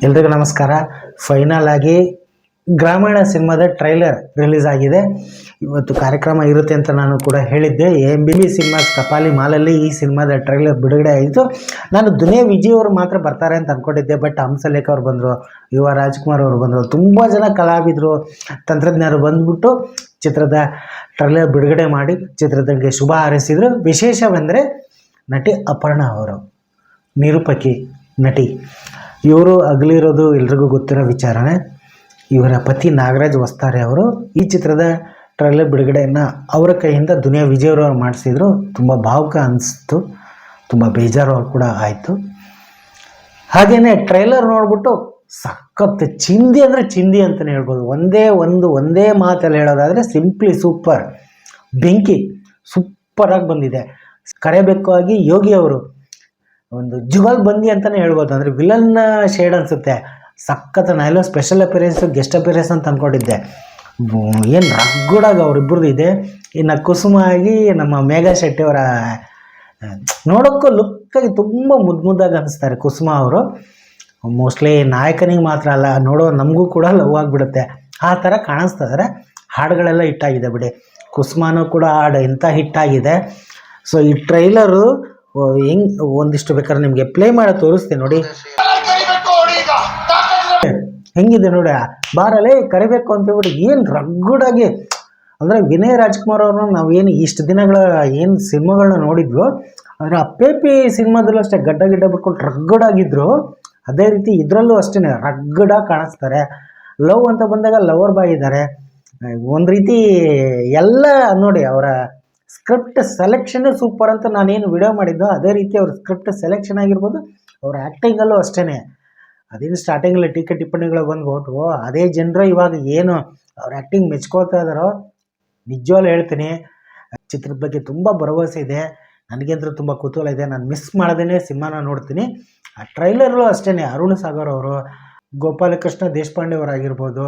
ಎಲ್ರಿಗೂ ನಮಸ್ಕಾರ. ಫೈನಲ್ ಆಗಿ ಗ್ರಾಮೀಣ ಸಿನಿಮಾದ ಟ್ರೈಲರ್ ರಿಲೀಸ್ ಆಗಿದೆ. ಇವತ್ತು ಕಾರ್ಯಕ್ರಮ ಇರುತ್ತೆ ಅಂತ ನಾನು ಕೂಡ ಹೇಳಿದ್ದೆ. AMBB ಸಿನಿಮಾಸ್ ಕಪಾಲಿ ಮಾಲಲ್ಲಿ ಈ ಸಿನಿಮಾದ ಟ್ರೈಲರ್ ಬಿಡುಗಡೆ ಆಯಿತು. ನಾನು ದುನಿಯಾ ವಿಜಯ್ ಅವರು ಮಾತ್ರ ಬರ್ತಾರೆ ಅಂತ ಅಂದ್ಕೊಂಡಿದ್ದೆ. ಬಟ್ ಹಂಸಲೇಖ ಅವ್ರು ಬಂದರು, ಯುವ ರಾಜ್ಕುಮಾರ್ ಅವರು ಬಂದರು, ತುಂಬ ಜನ ಕಲಾವಿದರು, ತಂತ್ರಜ್ಞರು ಬಂದ್ಬಿಟ್ಟು ಚಿತ್ರದ ಟ್ರೈಲರ್ ಬಿಡುಗಡೆ ಮಾಡಿ ಚಿತ್ರದಂಗೆ ಶುಭ ಹಾರೈಸಿದರು. ವಿಶೇಷವೆಂದರೆ ನಟಿ ಅಪರ್ಣಾ ಅವರು, ನಿರೂಪಕಿ ನಟಿ, ಇವರು ಅಗಲಿರೋದು ಎಲ್ರಿಗೂ ಗೊತ್ತಿರೋ ವಿಚಾರನೇ. ಇವರ ಪತಿ ನಾಗರಾಜ್ ವಸ್ತಾರೆ ಅವರು ಈ ಚಿತ್ರದ ಟ್ರೈಲರ್ ಬಿಡುಗಡೆಯನ್ನು ಅವರ ಕೈಯಿಂದ ದುನಿಯಾ ವಿಜಯ್ ಅವರು ಮಾಡಿಸಿದ್ರು. ತುಂಬ ಭಾವುಕ ಅನಿಸ್ತು, ತುಂಬ ಬೇಜಾರು ಕೂಡ ಆಯಿತು. ಹಾಗೆಯೇ ಟ್ರೈಲರ್ ನೋಡ್ಬಿಟ್ಟು ಸಖತ್ ಚಿಂದಿ ಅಂದರೆ ಚಿಂದಿ ಅಂತಲೇ ಹೇಳ್ಬೋದು. ಒಂದೇ ಮಾತಲ್ಲಿ ಹೇಳೋದಾದರೆ ಸಿಂಪ್ಲಿ ಸೂಪರ್, ಬೆಂಕಿ ಸೂಪರಾಗಿ ಬಂದಿದೆ. ಕರೆಬೇಕಾಗಿ ಯೋಗಿ ಅವರು ಒಂದು ಜುಗಲ್ ಬಂದಿ ಅಂತಲೇ ಹೇಳ್ಬೋದು. ಅಂದರೆ ವಿಲನ್ ಶೇಡ್ ಅನಿಸುತ್ತೆ. ಸಖತ್ ನಾನೆಲ್ಲೋ ಸ್ಪೆಷಲ್ ಅಪಿಯರೆನ್ಸು ಗೆಸ್ಟ್ ಅಪಿಯರೆನ್ಸ್ ಅಂತ ಅಂದ್ಕೊಂಡಿದ್ದೆ. ಏನು ರಗ್ಗುಡಾಗಿ ಅವರಿಬ್ಬರದ್ದು ಇದೆ. ಇನ್ನು ಕುಸುಮ ಆಗಿ ನಮ್ಮ ಮೇಘಾ ಶೆಟ್ಟಿ ಅವರ ನೋಡೋಕ್ಕೂ ಲುಕ್ಕಾಗಿ ತುಂಬ ಮುದ್ದಾಗಿ ಅನಿಸ್ತಾರೆ ಕುಸುಮ ಅವರು. ಮೋಸ್ಟ್ಲಿ ನಾಯಕನಿಗೆ ಮಾತ್ರ ಅಲ್ಲ, ನೋಡೋ ನಮಗೂ ಕೂಡ ಲವ್ ಆಗಿಬಿಡುತ್ತೆ ಆ ಥರ ಕಾಣಿಸ್ತಿದ್ದಾರೆ. ಹಾಡುಗಳೆಲ್ಲ ಹಿಟ್ಟಾಗಿದೆ ಬಿಡಿ. ಕುಸುಮನೂ ಕೂಡ ಹಾಡು ಎಂಥ ಹಿಟ್ಟಾಗಿದೆ. ಸೊ ಈ ಟ್ರೈಲರು ಹೆಂಗೆ ಒಂದಿಷ್ಟು ಬೇಕಾದ್ರೆ ನಿಮಗೆ ಪ್ಲೇ ಮಾಡಿ ತೋರಿಸ್ತೀನಿ ನೋಡಿ. ಹೆಂಗಿದೆ ನೋಡಿ, ಬಾರಲ್ಲೇ ಕರಿಬೇಕು ಅಂತೇಳ್ಬಿಟ್ಟು ಏನು ರಗ್ಗುಡಾಗಿ. ಅಂದರೆ ವಿನಯ್ ರಾಜ್ಕುಮಾರ್ ಅವ್ರನ್ನ ನಾವೇನು ಇಷ್ಟು ದಿನಗಳ ಏನು ಸಿನಿಮಾಗಳನ್ನ ನೋಡಿದ್ವು, ಅಂದರೆ ಅಪ್ಪೇಪಿ ಸಿನಿಮಾದಲ್ಲೂ ಅಷ್ಟೇ ಗಡ್ಡ ಬಿಟ್ಕೊಂಡು ರಗ್ಗುಡಾಗಿದ್ರು. ಅದೇ ರೀತಿ ಇದರಲ್ಲೂ ಅಷ್ಟೇ ರಗ್ಗುಡಾಗಿ ಕಾಣಿಸ್ತಾರೆ. ಲವ್ ಅಂತ ಬಂದಾಗ ಲವರ್ ಬಾಯ್ ಇದ್ದಾರೆ. ಒಂದು ರೀತಿ ಎಲ್ಲ ನೋಡಿ, ಅವರ ಸ್ಕ್ರಿಪ್ಟ್ ಸೆಲೆಕ್ಷನ್ನೇ ಸೂಪರ್ ಅಂತ ನಾನೇನು ವಿಡಿಯೋ ಮಾಡಿದ್ದೋ ಅದೇ ರೀತಿ ಅವ್ರ ಸ್ಕ್ರಿಪ್ಟ್ ಸೆಲೆಕ್ಷನ್ ಆಗಿರ್ಬೋದು, ಅವ್ರ ಆ್ಯಕ್ಟಿಂಗಲ್ಲೂ ಅಷ್ಟೇ. ಅದೇನು ಸ್ಟಾರ್ಟಿಂಗಲ್ಲಿ ಟೀಕೆ ಟಿಪ್ಪಣಿಗಳು ಬಂದ್ಬಿಟ್ಟು ಅದೇ ಜನರು ಇವಾಗ ಏನು ಅವ್ರ ಆ್ಯಕ್ಟಿಂಗ್ ಮೆಚ್ಕೊಳ್ತಾ ಇದ್ದಾರೋ, ನಿಜವಾಗ್ಲೂ ಹೇಳ್ತೀನಿ ಚಿತ್ರದ ಬಗ್ಗೆ ತುಂಬ ಭರವಸೆ ಇದೆ. ನನಗಂತೂ ತುಂಬ ಕುತೂಹಲ ಇದೆ. ನಾನು ಮಿಸ್ ಮಾಡದೇ ಸಿನಿಮಾನ ನೋಡ್ತೀನಿ. ಆ ಟ್ರೈಲರ್ಲು ಅಷ್ಟೇ ಅರುಣ್ ಸಾಗರ್ ಅವರು, ಗೋಪಾಲಕೃಷ್ಣ ದೇಶಪಾಂಡೆ ಅವರಾಗಿರ್ಬೋದು,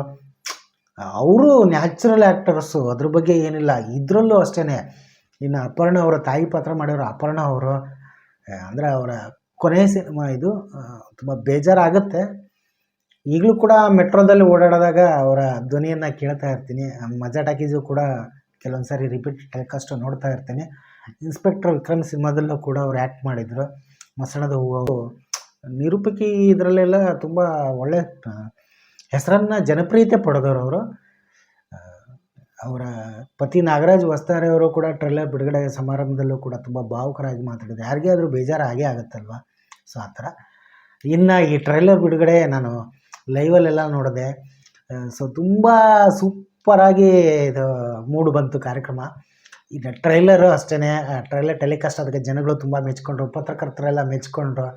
ಅವರು ನ್ಯಾಚುರಲ್ ಆ್ಯಕ್ಟರ್ಸು, ಅದ್ರ ಬಗ್ಗೆ ಏನಿಲ್ಲ. ಇದರಲ್ಲೂ ಅಷ್ಟೇ. ಇನ್ನು ಅಪರ್ಣಾ ಅವರ ತಾಯಿ ಪಾತ್ರ ಮಾಡಿರೋ ಅಪರ್ಣಾ ಅವರು, ಅಂದರೆ ಅವರ ಕೊನೆಯ ಸಿನಿಮಾ ಇದು. ತುಂಬ ಬೇಜಾರಾಗುತ್ತೆ. ಈಗಲೂ ಕೂಡ ಮೆಟ್ರೋದಲ್ಲಿ ಓಡಾಡಿದಾಗ ಅವರ ಧ್ವನಿಯನ್ನು ಕೇಳ್ತಾ ಇರ್ತೀನಿ. ಮಜಾ ಟಾಕೀಸು ಕೂಡ ಕೆಲವೊಂದು ಸಾರಿ ರಿಪೀಟ್ ಟೆಲಿಕಾಸ್ಟ್ ನೋಡ್ತಾ ಇರ್ತೀನಿ. ಇನ್ಸ್ಪೆಕ್ಟರ್ ವಿಕ್ರಮ್ ಸಿನಿಮಾದಲ್ಲೂ ಕೂಡ ಅವ್ರು ಆ್ಯಕ್ಟ್ ಮಾಡಿದರು. ಮಸಣದ ಹೂವು, ನಿರೂಪಕಿ ಇದರಲ್ಲೆಲ್ಲ ತುಂಬ ಒಳ್ಳೆ ಹೆಸರನ್ನು ಜನಪ್ರಿಯತೆ ಪಡೆದವರು ಅವರು. ಅವರ ಪತಿ ನಾಗರಾಜ್ ವಸ್ತಾರೆ ಅವರು ಕೂಡ ಟ್ರೈಲರ್ ಬಿಡುಗಡೆ ಸಮಾರಂಭದಲ್ಲೂ ಕೂಡ ತುಂಬ ಭಾವುಕರಾಗಿ ಮಾತಾಡಿದ್ದಾರೆ. ಯಾರಿಗೇ ಆದರೂ ಬೇಜಾರು ಆಗೇ ಆಗುತ್ತಲ್ವ. ಸೊ ಆ ಥರ. ಇನ್ನು ಈ ಟ್ರೈಲರ್ ಬಿಡುಗಡೆ ನಾನು ಲೈವಲ್ಲೆಲ್ಲ ನೋಡಿದೆ. ಸೊ ತುಂಬ ಸೂಪರಾಗಿ ಇದು ಮೂಡು ಬಂತು ಕಾರ್ಯಕ್ರಮ. ಈಗ ಟ್ರೈಲರು ಅಷ್ಟೇ, ಟ್ರೈಲರ್ ಟೆಲಿಕಾಸ್ಟ್ ಅದಕ್ಕೆ ಜನಗಳು ತುಂಬ ಮೆಚ್ಕೊಂಡ್ರು, ಪತ್ರಕರ್ತರೆಲ್ಲ ಮೆಚ್ಕೊಂಡ್ರು.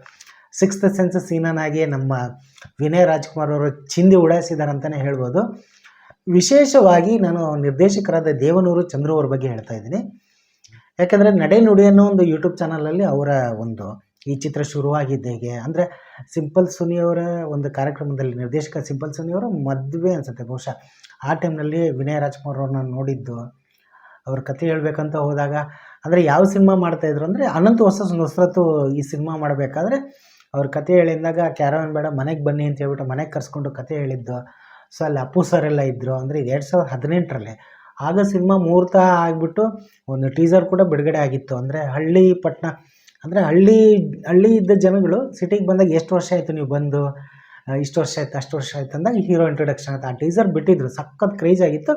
ಸಿಕ್ಸ್ತ್ ಸೆನ್ಸ್ ಸೀನನಾಗಿ ನಮ್ಮ ವಿನಯ್ ರಾಜ್ಕುಮಾರ್ ಅವರು ಚಿಂದಿ ಉಡಾಯಿಸಿದ್ದಾರೆ ಅಂತಲೇ ಹೇಳ್ಬೋದು. ವಿಶೇಷವಾಗಿ ನಾನು ನಿರ್ದೇಶಕರಾದ ದೇವನೂರು ಚಂದ್ರು ಅವ್ರ ಬಗ್ಗೆ ಹೇಳ್ತಾ ಇದ್ದೀನಿ. ಯಾಕೆಂದರೆ ನಡೆ ನುಡಿ ಅನ್ನೋ ಒಂದು ಯೂಟ್ಯೂಬ್ ಚಾನಲಲ್ಲಿ ಅವರ ಒಂದು ಈ ಚಿತ್ರ ಶುರುವಾಗಿದ್ದ ಹೇಗೆ ಅಂದರೆ ಸಿಂಪಲ್ ಸುನಿ ಅವರ ಒಂದು ಕಾರ್ಯಕ್ರಮದಲ್ಲಿ, ನಿರ್ದೇಶಕ ಸಿಂಪಲ್ ಸುನಿ ಅವರ ಮದುವೆ ಅನಿಸುತ್ತೆ ಬಹುಶಃ, ಆ ಟೈಮ್ನಲ್ಲಿ ವಿನಯ್ ರಾಜ್ಕುಮಾರ್ ಅವ್ರನ್ನ ನೋಡಿದ್ದು. ಅವ್ರ ಕತೆ ಹೇಳಬೇಕಂತ ಹೋದಾಗ, ಅಂದರೆ ಯಾವ ಸಿನಿಮಾ ಮಾಡ್ತಾಯಿದ್ರು ಅಂದರೆ ಅನಂತ್ ಹೊಸ ನುಸ್ರತ್ತು ಈ ಸಿನಿಮಾ ಮಾಡಬೇಕಾದ್ರೆ ಅವ್ರ ಕತೆ ಹೇಳಿದಾಗ ಕ್ಯಾರವನ್ ಬೇಡ ಮನೆಗೆ ಬನ್ನಿ ಅಂತ ಹೇಳ್ಬಿಟ್ಟು ಮನೆಗೆ ಕರ್ಸ್ಕೊಂಡು ಕತೆ ಹೇಳಿದ್ದು. ಸೊ ಅಲ್ಲಿ ಅಪ್ಪು ಸರ್ ಎಲ್ಲ ಇದ್ದರು. ಅಂದರೆ 2018ರಲ್ಲಿ ಆಗ ಸಿನಿಮಾ ಮುಹೂರ್ತ ಆಗಿಬಿಟ್ಟು ಒಂದು ಟೀಸರ್ ಕೂಡ ಬಿಡುಗಡೆ ಆಗಿತ್ತು. ಅಂದರೆ ಹಳ್ಳಿ ಪಟ್ಟಣ, ಅಂದರೆ ಹಳ್ಳಿ ಇದ್ದ ಜನಗಳು ಸಿಟಿಗೆ ಬಂದಾಗ ಎಷ್ಟು ವರ್ಷ ಆಯಿತು ನೀವು ಬಂದು, ಇಷ್ಟು ವರ್ಷ ಆಯ್ತು ಅಷ್ಟು ವರ್ಷ ಆಯ್ತು ಅಂದಾಗ ಹೀರೋ ಇಂಟ್ರೊಡಕ್ಷನ್ ಅಂತ ಆ ಟೀಸರ್ ಬಿಟ್ಟಿದ್ರು. ಸಖತ್ ಕ್ರೇಜ್ ಆಗಿತ್ತು.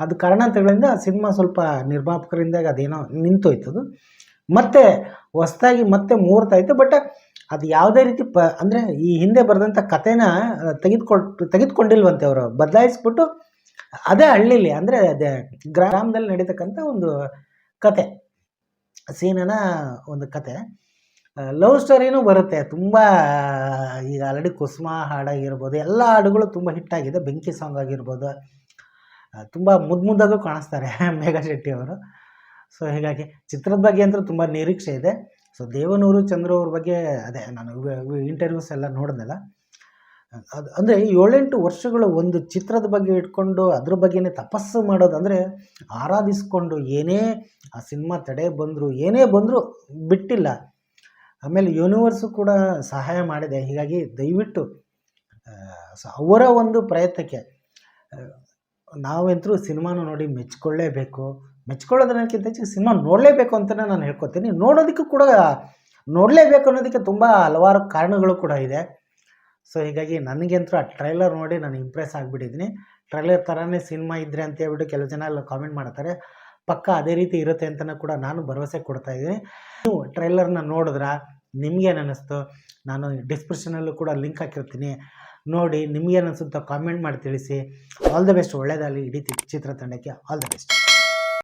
ಅದು ಕಾರಣಾಂತರಗಳಿಂದ ಆ ಸಿನಿಮಾ ಸ್ವಲ್ಪ ನಿರ್ಮಾಪಕರಿಂದಾಗ ಅದೇನೋ ನಿಂತೋಯ್ತದು. ಮತ್ತು ಹೊಸದಾಗಿ ಮತ್ತೆ ಮುಹೂರ್ತ ಆಯಿತು. ಬಟ್ ಅದು ಯಾವುದೇ ರೀತಿ ಅಂದರೆ ಈ ಹಿಂದೆ ಬರೆದಂಥ ಕಥೆನ ತೆಗೆದುಕೊಂಡಿಲ್ವಂತೆ ಅವರು, ಬದಲಾಯಿಸ್ಬಿಟ್ಟು ಅದೇ ಹಳ್ಳಿಲಿ, ಅಂದರೆ ಅದೇ ಗ್ರಾಮದಲ್ಲಿ ನಡೀತಕ್ಕಂಥ ಒಂದು ಕತೆ, ಸೀನನ ಒಂದು ಕತೆ, ಲವ್ ಸ್ಟೋರಿನೂ ಬರುತ್ತೆ. ತುಂಬ ಈಗ ಆಲ್ರೆಡಿ ಕುಸುಮ ಹಾಡಾಗಿರ್ಬೋದು, ಎಲ್ಲ ಹಾಡುಗಳು ತುಂಬ ಹಿಟ್ಟಾಗಿದೆ. ಬೆಂಕಿ ಸಾಂಗ್ ಆಗಿರ್ಬೋದು, ತುಂಬ ಮುದ್ದಾಗೂ ಕಾಣಿಸ್ತಾರೆ ಮೇಘಾ ಶೆಟ್ಟಿ ಅವರು. ಸೊ ಹೀಗಾಗಿ ಚಿತ್ರದ ಬಗ್ಗೆ ಅಂತೂ ತುಂಬ ನಿರೀಕ್ಷೆ ಇದೆ. ಸೊ ದೇವನೂರು ಚಂದ್ರು ಅವ್ರ ಬಗ್ಗೆ ಅದೇ ನಾನು ಇಂಟರ್ವ್ಯೂಸ್ ಎಲ್ಲ ನೋಡಿದ್ನಲ್ಲ, ಅದು ಅಂದರೆ 7-8 ವರ್ಷಗಳು ಒಂದು ಚಿತ್ರದ ಬಗ್ಗೆ ಇಟ್ಕೊಂಡು ಅದ್ರ ಬಗ್ಗೆನೇ ತಪಸ್ಸು ಮಾಡೋದು. ಅಂದರೆ ಆರಾಧಿಸ್ಕೊಂಡು ಏನೇ ಆ ಸಿನಿಮಾ ತಡೆ ಬಂದರು ಏನೇ ಬಂದರೂ ಬಿಟ್ಟಿಲ್ಲ. ಆಮೇಲೆ ಯೂನಿವರ್ಸು ಕೂಡ ಸಹಾಯ ಮಾಡಿದೆ. ಹೀಗಾಗಿ ದಯವಿಟ್ಟು ಸೊ ಅವರ ಒಂದು ಪ್ರಯತ್ನಕ್ಕೆ ನಾವಂತರೂ ಸಿನಿಮಾನ ನೋಡಿ ಮೆಚ್ಕೊಳ್ಳೇಬೇಕು. ಮೆಚ್ಕೊಳ್ಳೋದಕ್ಕಿಂತ ಹೆಚ್ಚಿಗೆ ಸಿನಿಮಾ ನೋಡಲೇಬೇಕು ಅಂತಲೇ ನಾನು ಹೇಳ್ಕೊತೀನಿ. ನೋಡೋದಕ್ಕೂ ಕೂಡ ನೋಡಲೇಬೇಕು ಅನ್ನೋದಕ್ಕೆ ತುಂಬ ಹಲವಾರು ಕಾರಣಗಳು ಕೂಡ ಇದೆ. ಸೊ ಹೀಗಾಗಿ ನನಗಂತೂ ಆ ಟ್ರೈಲರ್ ನೋಡಿ ನಾನು ಇಂಪ್ರೆಸ್ ಆಗಿಬಿಟ್ಟಿದ್ದೀನಿ. ಟ್ರೈಲರ್ ಥರನೇ ಸಿನಿಮಾ ಇದ್ದರೆ ಅಂತ ಹೇಳ್ಬಿಟ್ಟು ಕೆಲವು ಜನ ಎಲ್ಲ ಕಾಮೆಂಟ್ ಮಾಡ್ತಾರೆ. ಪಕ್ಕ ಅದೇ ರೀತಿ ಇರುತ್ತೆ ಅಂತಲೂ ಕೂಡ ನಾನು ಭರವಸೆ ಕೊಡ್ತಾ ಇದ್ದೀನಿ. ನೀವು ಟ್ರೈಲರ್ನ ನೋಡಿದ್ರೆ ನಿಮಗೇನು ಅನ್ನಿಸ್ತು? ನಾನು ಡಿಸ್ಕ್ರಿಪ್ಷನಲ್ಲೂ ಕೂಡ ಲಿಂಕ್ ಹಾಕಿರ್ತೀನಿ, ನೋಡಿ ನಿಮಗೇನು ಅನಿಸುತ್ತೋ ಕಾಮೆಂಟ್ ಮಾಡಿ ತಿಳಿಸಿ. ಆಲ್ ದ ಬೆಸ್ಟ್, ಒಳ್ಳೆಯದಾಗಲಿ ಇಡೀ ಚಿತ್ರತಂಡಕ್ಕೆ. All the best.